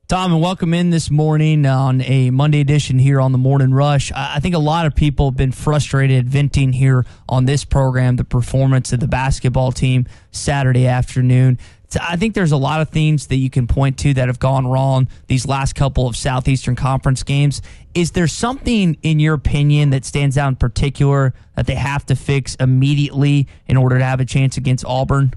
Tom, and welcome in this morning on a Monday edition here on the Morning Rush. I think a lot of people have been frustrated venting here on this program the performance of the basketball team Saturday afternoon. I think there's a lot of things that you can point to that have gone wrong these last couple of Southeastern Conference games. Is there something, in your opinion, that stands out in particular that they have to fix immediately in order to have a chance against Auburn?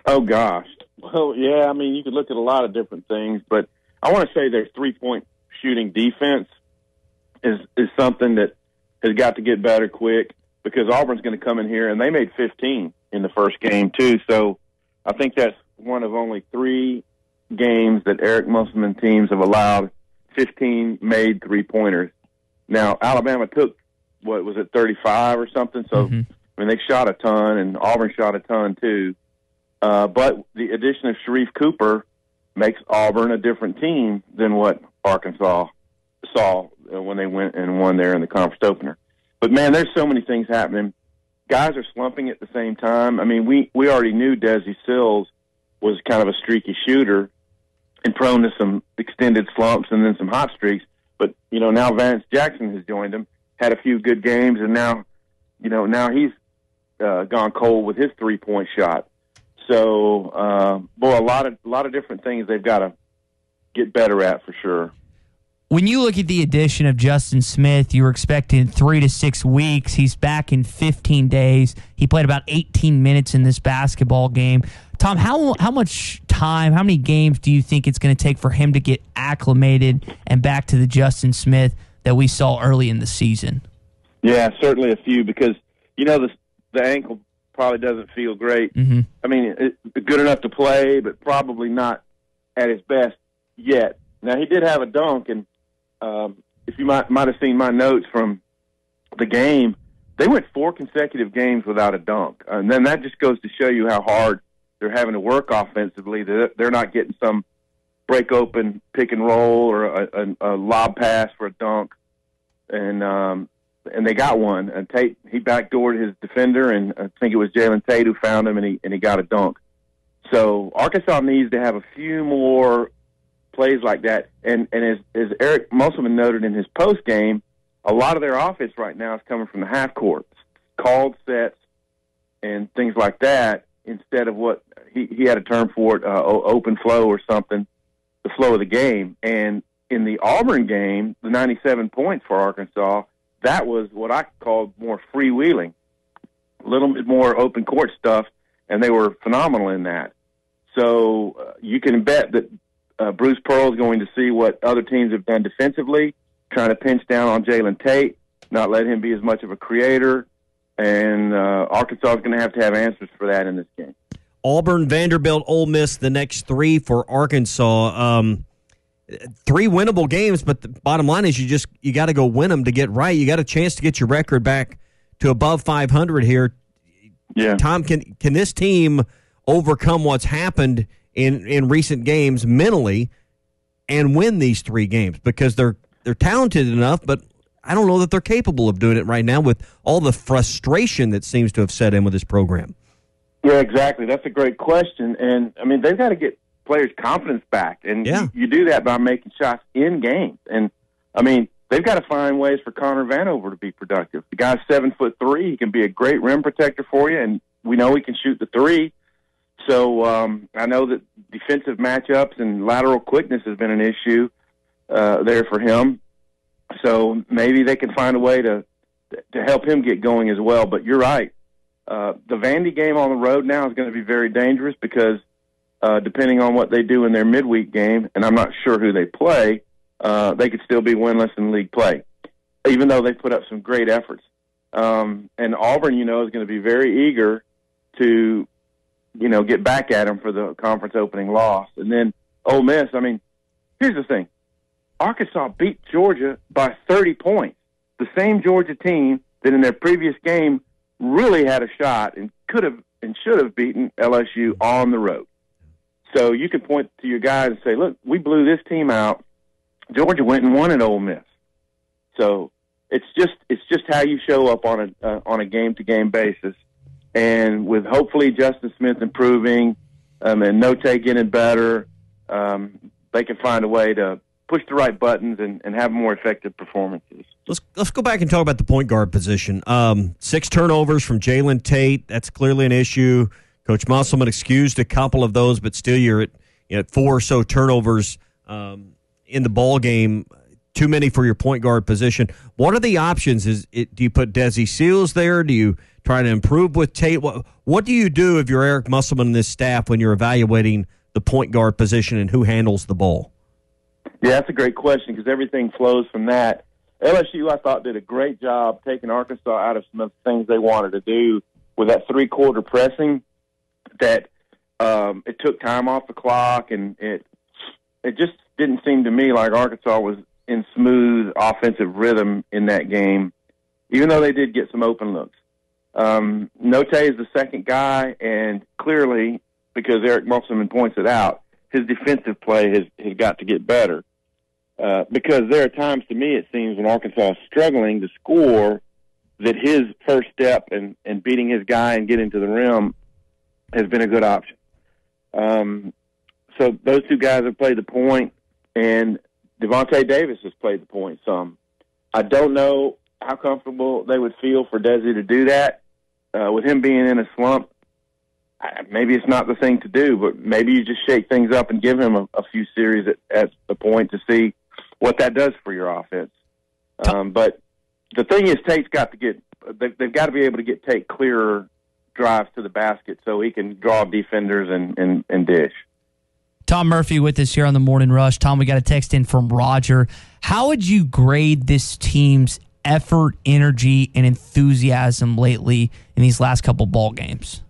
Oh, gosh. Well, yeah, I mean, you could look at a lot of different things, but I want to say their three-point shooting defense is something that has got to get better quick, because Auburn's going to come in here, and they made 15 in the first game, too. So I think that's one of only 3 games that Eric Musselman teams have allowed 15 made three-pointers. Now, Alabama took, 35 or something? So, I mean, they shot a ton, and Auburn shot a ton, too. But the addition of Sharif Cooper makes Auburn a different team than what Arkansas saw when they went and won there in the conference opener. But, man, there's so many things happening. Guys are slumping at the same time. I mean, we already knew Desi Sills was kind of a streaky shooter and prone to some extended slumps and then some hot streaks. But, now Vance Jackson has joined him, had a few good games, and now he's gone cold with his three-point shot. So, a lot of different things they've got to get better at for sure. When you look at the addition of Justin Smith, you were expecting 3 to 6 weeks. He's back in 15 days. He played about 18 minutes in this basketball game. Tom, how much time, how many games do you think it's going to take for him to get acclimated and back to the Justin Smith that we saw early in the season? Yeah, certainly a few, because, the ankle probably doesn't feel great. I mean, it's good enough to play, but probably not at his best yet. Now, he did have a dunk, and if you might have seen my notes from the game, they went 4 consecutive games without a dunk. And then that just goes to show you how hard they're having to work offensively. They're not getting some break open pick and roll or a lob pass for a dunk. And they got one. And Tate, he backdoored his defender, and I think it was Jalen Tate who found him, and he got a dunk. So Arkansas needs to have a few more plays like that. And as Eric Musselman noted in his post game, a lot of their offense right now is coming from the half court, called sets and things like that, instead of what he had a term for it, open flow or something, the flow of the game. And in the Auburn game, the 97 points for Arkansas, that was what I called more freewheeling, a little bit more open court stuff, and they were phenomenal in that. So you can bet that Bruce Pearl is going to see what other teams have done defensively, trying to pinch down on Jalen Tate, not let him be as much of a creator, and Arkansas is going to have answers for that in this game. Auburn, Vanderbilt, Ole Miss, the next 3 for Arkansas. 3 winnable games, but the bottom line is you got to go win them to get right. You got a chance to get your record back to above 500 here. Yeah. Tom, can this team overcome what's happened in recent games mentally and win these 3 games? Because they're talented enough, but I don't know that they're capable of doing it right now with all the frustration that seems to have set in with this program. Yeah, exactly. That's a great question. And, I mean, they've got to get players' confidence back. And you do that by making shots in games. And, I mean, they've got to find ways for Connor Vanover to be productive. The guy's 7'3". He can be a great rim protector for you, and we know he can shoot the 3. So I know that defensive matchups and lateral quickness has been an issue there for him. So maybe they can find a way to help him get going as well. But you're right. The Vandy game on the road now is going to be very dangerous, because depending on what they do in their midweek game, and I'm not sure who they play, they could still be winless in league play, even though they put up some great efforts. And Auburn, is going to be very eager to, get back at them for the conference opening loss. And then Ole Miss, I mean, here's the thing. Arkansas beat Georgia by 30 points, the same Georgia team that in their previous game really had a shot and could have and should have beaten LSU on the road. So you can point to your guys and say, look, we blew this team out. Georgia went and won at Ole Miss. So it's just how you show up on a game-to-game basis. And with hopefully Justin Smith improving and Note getting better, they can find a way to push the right buttons and have more effective performances. Let's go back and talk about the point guard position. 6 turnovers from Jalen Tate. That's clearly an issue. Coach Musselman excused a couple of those, but still you're at 4 or so turnovers in the ball game. Too many for your point guard position. What are the options? Do you put Desi Seals there? Do you try to improve with Tate? What do you do if you're Eric Musselman and this staff when you're evaluating the point guard position and who handles the ball? Yeah, that's a great question because everything flows from that. LSU, I thought, did a great job taking Arkansas out of some of the things they wanted to do with that 3-quarter pressing. That it took time off the clock, and it just didn't seem to me like Arkansas was in smooth offensive rhythm in that game, even though they did get some open looks. Note is the second guy, and clearly, because Eric Musselman points it out, his defensive play has got to get better. Because there are times, to me, it seems, when Arkansas is struggling to score, that his first step and beating his guy and getting to the rim has been a good option. So those 2 guys have played the point, and Devontae Davis has played the point some. I don't know how comfortable they would feel for Desi to do that. With him being in a slump, maybe it's not the thing to do, but maybe you just shake things up and give him a few series at the point to see what that does for your offense. But the thing is, Tate's got to they've got to be able to get Tate clearer drives to the basket so he can draw defenders and dish. Tom Murphy with us here on the Morning Rush. Tom, we got a text in from Roger. How would you grade this team's effort, energy, and enthusiasm lately in these last couple ball games?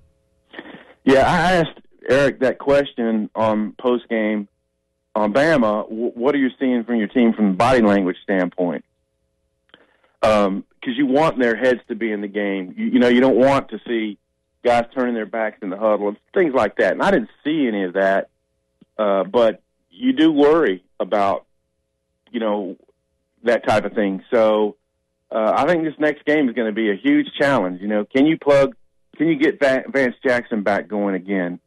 Yeah, I asked Eric that question on post-game on Bama. What are you seeing from your team from the body language standpoint? Because you want their heads to be in the game. You don't want to see guys turning their backs in the huddle and things like that. And I didn't see any of that. But you do worry about, that type of thing. So I think this next game is going to be a huge challenge. Can you get Vance Jackson back going again?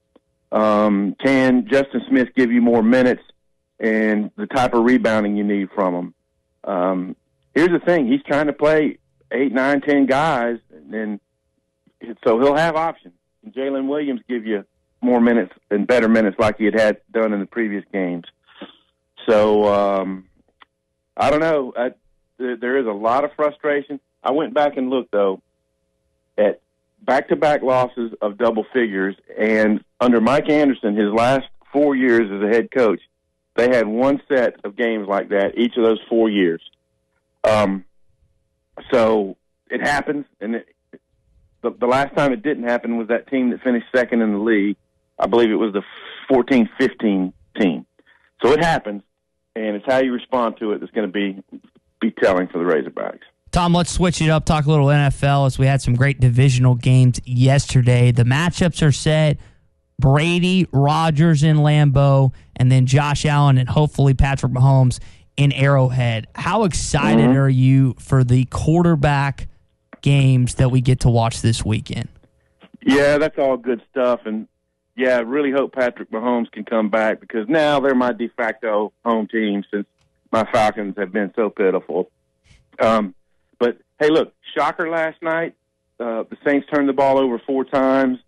Can Justin Smith give you more minutes and the type of rebounding you need from him? Here's the thing. He's trying to play 8, 9, 10 guys, and so he'll have options. Can Jalen Williams give you more minutes and better minutes like he had done in the previous games? So I don't know. There is a lot of frustration. I went back and looked, though, at back-to-back losses of double figures, and under Mike Anderson, his last 4 years as a head coach, they had one set of games like that each of those 4 years. So it happens, and the last time it didn't happen was that team that finished second in the league. I believe it was the 14-15 team. So it happens, and it's how you respond to it that's going to be telling for the Razorbacks. Tom, let's switch it up, talk a little NFL, as we had some great divisional games yesterday. The matchups are set. Brady, Rodgers in Lambeau, and then Josh Allen and hopefully Patrick Mahomes in Arrowhead. How excited are you for the quarterback games that we get to watch this weekend? Yeah, that's all good stuff, and yeah, I really hope Patrick Mahomes can come back because now they're my de facto home team since my Falcons have been so pitiful. But, hey, look, shocker last night. The Saints turned the ball over 4 times.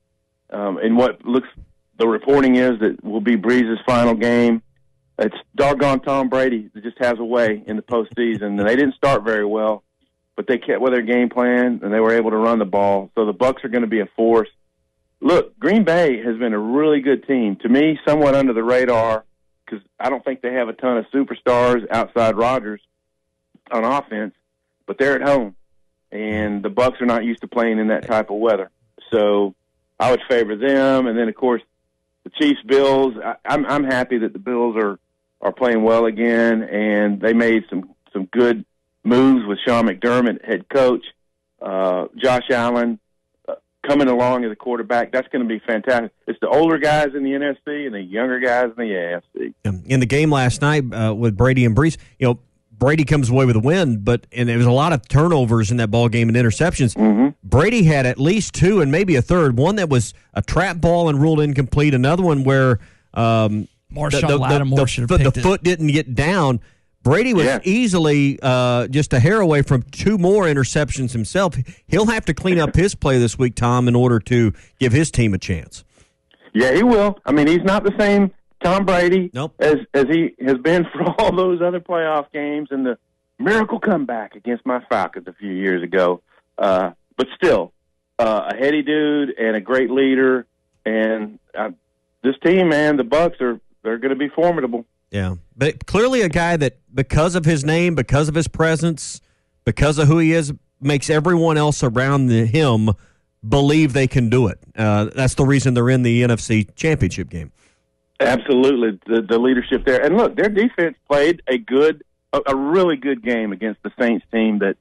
And the reporting is that will be Breeze's final game. It's doggone Tom Brady that just has a way in the postseason. And they didn't start very well, but they kept with their game plan, and they were able to run the ball. So the Bucs are going to be a force. Look, Green Bay has been a really good team. To me, somewhat under the radar because I don't think they have a ton of superstars outside Rodgers on offense, but they're at home, and the Bucs are not used to playing in that type of weather. So I would favor them. And then, of course, the Chiefs-Bills. I'm happy that the Bills are playing well again, and they made some good moves with Sean McDermott, head coach. Josh Allen coming along as a quarterback. That's going to be fantastic. It's the older guys in the NFC and the younger guys in the AFC. In the game last night with Brady and Breeze, Brady comes away with a win, and there was a lot of turnovers in that ball game and interceptions. Mm-hmm. Brady had at least 2 and maybe a third. One that was a trap ball and ruled incomplete. Another one where Marshawn Lattimore should have picked the foot didn't get down. Brady was easily just a hair away from 2 more interceptions himself. He'll have to clean up his play this week, Tom, in order to give his team a chance. Yeah, he will. I mean, he's not the same Tom Brady as he has been for all those other playoff games and the miracle comeback against my Falcons a few years ago. But still, a heady dude and a great leader. And this team, man, the Bucs they're going to be formidable. Yeah, but clearly a guy that, because of his name, because of his presence, because of who he is, makes everyone else around him believe they can do it. That's the reason they're in the NFC Championship game. Absolutely, the leadership there. And look, their defense played a really good game against the Saints team that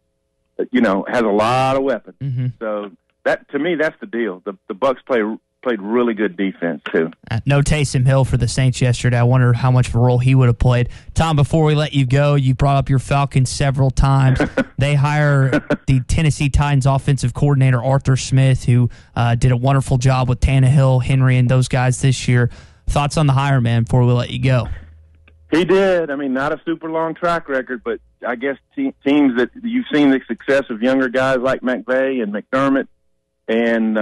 has a lot of weapons. Mm-hmm. So that, to me, that's the deal. The Bucs played really good defense, too. No Taysom Hill for the Saints yesterday. I wonder how much of a role he would have played. Tom, before we let you go, you brought up your Falcons several times. They hire the Tennessee Titans offensive coordinator, Arthur Smith, who did a wonderful job with Tannehill, Henry, and those guys this year. Thoughts on the hire, man, before we let you go? He did. I mean, not a super long track record, but I guess teams that you've seen the success of younger guys like McVay and McDermott, and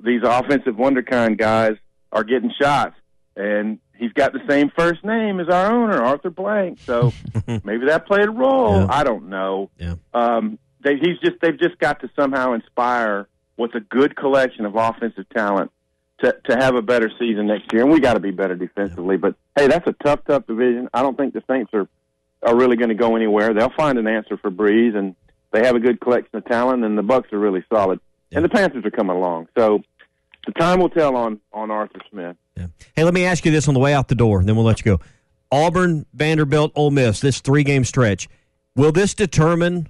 these offensive wonderkind guys are getting shots. And he's got the same first name as our owner, Arthur Blank. So maybe that played a role. Yeah. I don't know. Yeah. They've just got to somehow inspire what's a good collection of offensive talent to have a better season next year. And we got to be better defensively. But hey, that's a tough division. I don't think the Saints are really going to go anywhere. They'll find an answer for Breeze, and they have a good collection of talent. And the Bucs are really solid. And the Panthers are coming along. So the time will tell on Arthur Smith. Yeah. Hey, let me ask you this on the way out the door, and then we'll let you go. Auburn, Vanderbilt, Ole Miss, this 3-game stretch. Will this determine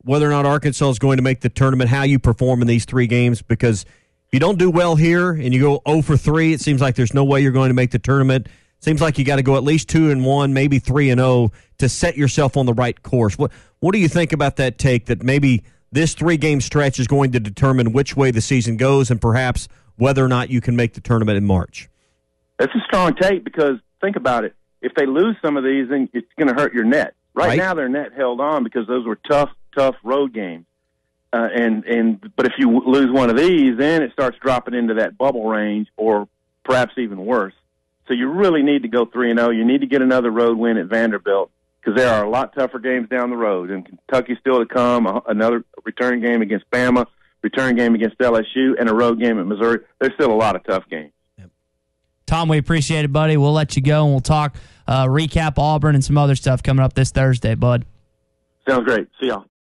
whether or not Arkansas is going to make the tournament, how you perform in these 3 games? Because if you don't do well here and you go 0 for 3, it seems like there's no way you're going to make the tournament. It seems like you got to go at least 2-1, maybe 3-0 to set yourself on the right course. What do you think about that take that maybe this 3-game stretch is going to determine which way the season goes and perhaps whether or not you can make the tournament in March? That's a strong take because think about it. If they lose some of these, then it's going to hurt your net. Right now, their net held on because those were tough road games. But if you lose one of these, then it starts dropping into that bubble range or perhaps even worse. So you really need to go 3-0. You need to get another road win at Vanderbilt, because there are a lot tougher games down the road. And Kentucky still to come, another return game against Bama, return game against LSU, and a road game at Missouri. There's still a lot of tough games. Yep. Tom, we appreciate it, buddy. We'll let you go, and we'll talk recap Auburn and some other stuff coming up this Thursday, bud. Sounds great. See y'all.